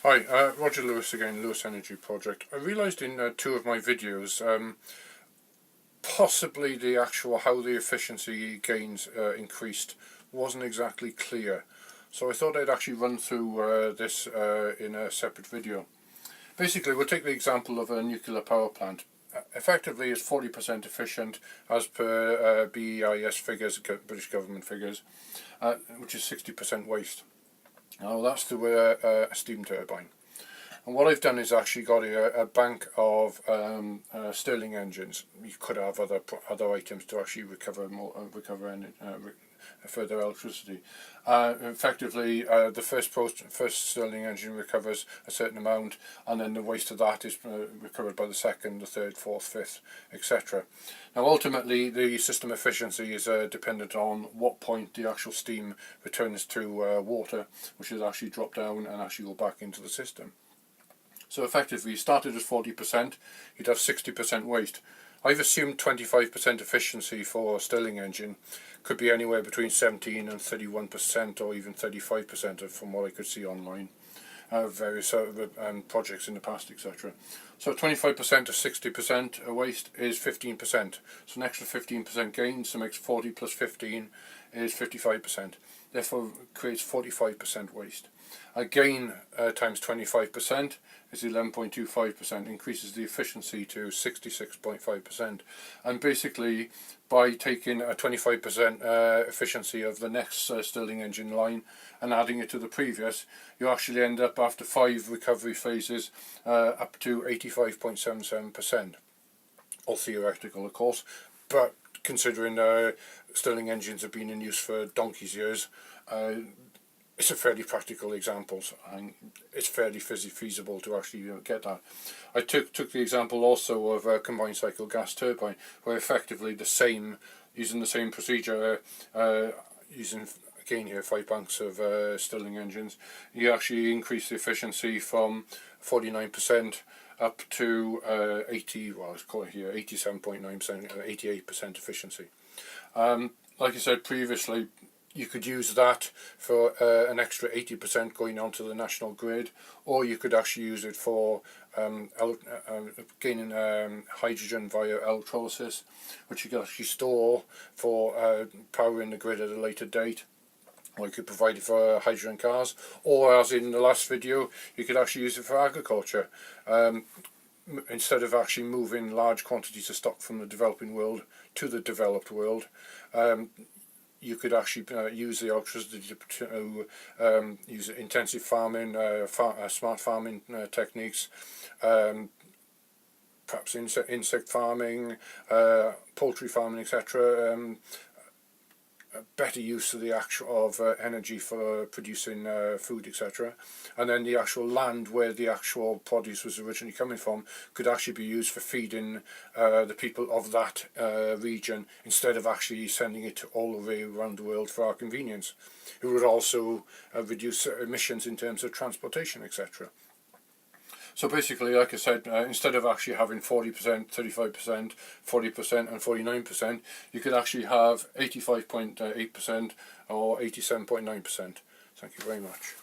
Hi, Roger Lewis again, Lewis Energy Project. I realised in two of my videos possibly the actual how the efficiency gains increased wasn't exactly clear, so I thought I'd actually run through this in a separate video. Basically, we'll take the example of a nuclear power plant. Effectively, it's 40% efficient as per BEIS figures, British government figures, which is 60% waste. Now that's through a steam turbine. And what I've done is actually got a bank of Stirling engines. You could have other items to actually recover further electricity. Effectively, the first Stirling engine recovers a certain amount, and then the waste of that is recovered by the second, the third, fourth, fifth, etc. Now, ultimately, the system efficiency is dependent on what point the actual steam returns to water, which is actually drop down and actually go back into the system. So effectively, you started at 40%, you'd have 60% waste. I've assumed 25% efficiency for a Stirling engine, could be anywhere between 17 and 31% or even 35% from what I could see online, various projects in the past, etc. So 25% of 60% waste is 15%. So an extra 15% gain, so makes 40 plus 15 is 55%. Therefore creates 45% waste. A gain times 25% is 11.25%, increases the efficiency to 66.5%. And basically, by taking a 25% efficiency of the next Stirling engine line and adding it to the previous, you actually end up, after 5 recovery phases, up to 85.77%. All theoretical, of course, but considering Stirling engines have been in use for donkey's years, it's a fairly practical example, and it's fairly feasible to actually get that. I took the example also of a combined cycle gas turbine, where effectively using the same procedure, using again here 5 banks of Stirling engines, you actually increase the efficiency from 49% up to 80, well let's call it here 87.9%, 88% efficiency. Like I said previously, you could use that for an extra 80% going onto the national grid, or you could actually use it for gaining hydrogen via electrolysis, which you can actually store for powering the grid at a later date. Or you could provide it for hydrogen cars, or as in the last video, you could actually use it for agriculture. Instead of actually moving large quantities of stock from the developing world to the developed world, you could actually use the electricity to use intensive farming, smart farming techniques, perhaps insect farming, poultry farming, etc. Better use of the actual energy for producing food, etc. And then the actual land where the actual produce was originally coming from could actually be used for feeding the people of that region, instead of actually sending it all the way around the world for our convenience. It would also reduce emissions in terms of transportation, etc. So basically, like I said, instead of actually having 40%, 35%, 40% and 49%, you could actually have 85.8% or 87.9%. Thank you very much.